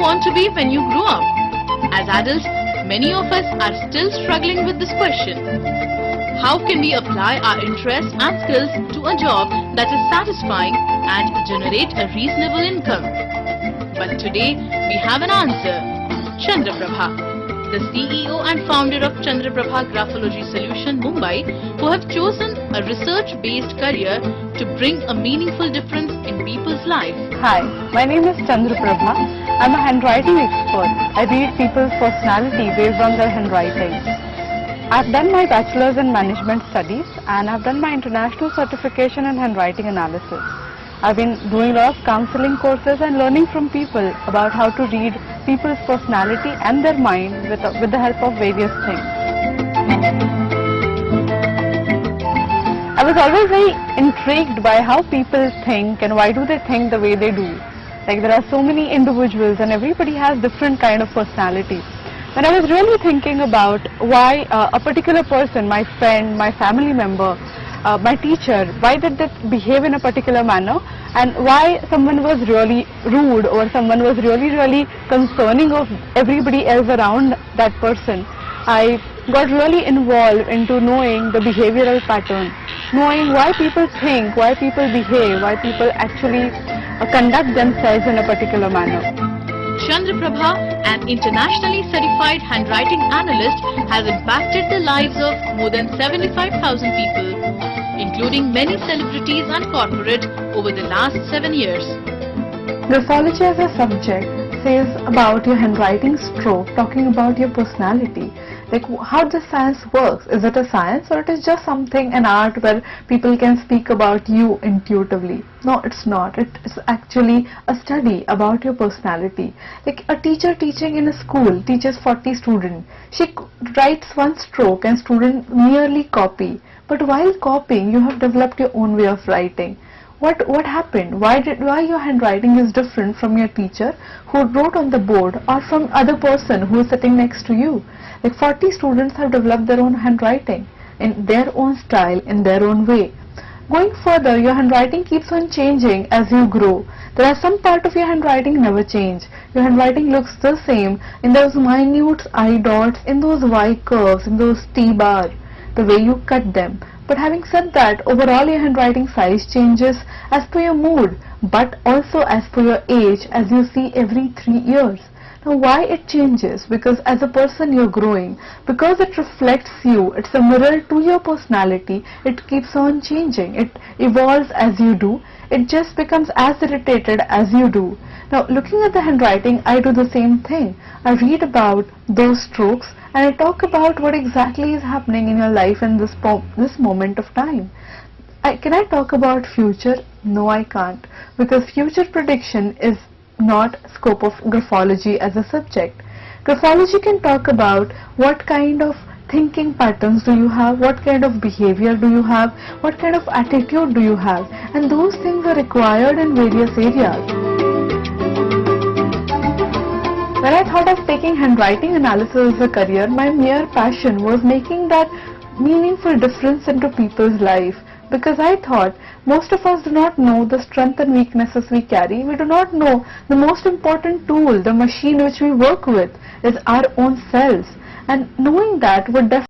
want to be when you grow up? As adults, many of us are still struggling with this question. How can we apply our interests and skills to a job that is satisfying and generate a reasonable income? But today, we have an answer. Chandra Prabha, the CEO and founder of Chandra Prabha Graphology Solution, Mumbai, who have chosen a research-based career to bring a meaningful difference in people's lives. Hi, my name is Chandra Prabha. I'm a handwriting expert. I read people's personality based on their handwriting. I've done my bachelor's in management studies and I've done my international certification in handwriting analysis. I've been doing a lot of counseling courses and learning from people about how to read people's personality and their mind with the help of various things. I was always very intrigued by how people think and why do they think the way they do. Like there are so many individuals and everybody has different kind of personality. When I was really thinking about why a particular person, my friend, my family member, my teacher, why did they behave in a particular manner and why someone was really rude or someone was really concerning of everybody else around that person, I got really involved into knowing the behavioral pattern, knowing why people think, why people behave, why people actually conduct themselves in a particular manner. Chandra Prabha, an internationally certified handwriting analyst, has impacted the lives of more than 75,000 people, including many celebrities and corporate over the last 7 years. Graphology as a subject says about your handwriting stroke, talking about your personality. Like how the science works. Is it a science or it is just something, an art where people can speak about you intuitively? No, it's not. It is actually a study about your personality. Like a teacher teaching in a school teaches 40 students. She writes one stroke and students merely copy. But while copying, you have developed your own way of writing. What happened? Why your handwriting is different from your teacher who wrote on the board or from other person who is sitting next to you? Like 40 students have developed their own handwriting in their own style, in their own way. Going further, your handwriting keeps on changing as you grow. There are some part of your handwriting never change. Your handwriting looks the same in those minute eye dots, in those Y curves, in those T-bar, the way you cut them. But having said that, overall your handwriting size changes as per your mood, but also as per your age, as you see every 3 years. Now why it changes? Because as a person you're growing, because it reflects you, it's a mirror to your personality, it keeps on changing, it evolves as you do, it just becomes as irritated as you do. Now looking at the handwriting, I do the same thing. I read about those strokes and I talk about what exactly is happening in your life in this moment of time. Can I talk about future? No, I can't, because future prediction is not scope of graphology as a subject. Graphology can talk about what kind of thinking patterns do you have, what kind of behavior do you have, what kind of attitude do you have, and those things are required in various areas. When I thought of taking handwriting analysis as a career, my mere passion was making that meaningful difference into people's life. Because I thought most of us do not know the strengths and weaknesses we carry. We do not know the most important tool, the machine which we work with, is our own selves. And knowing that would definitely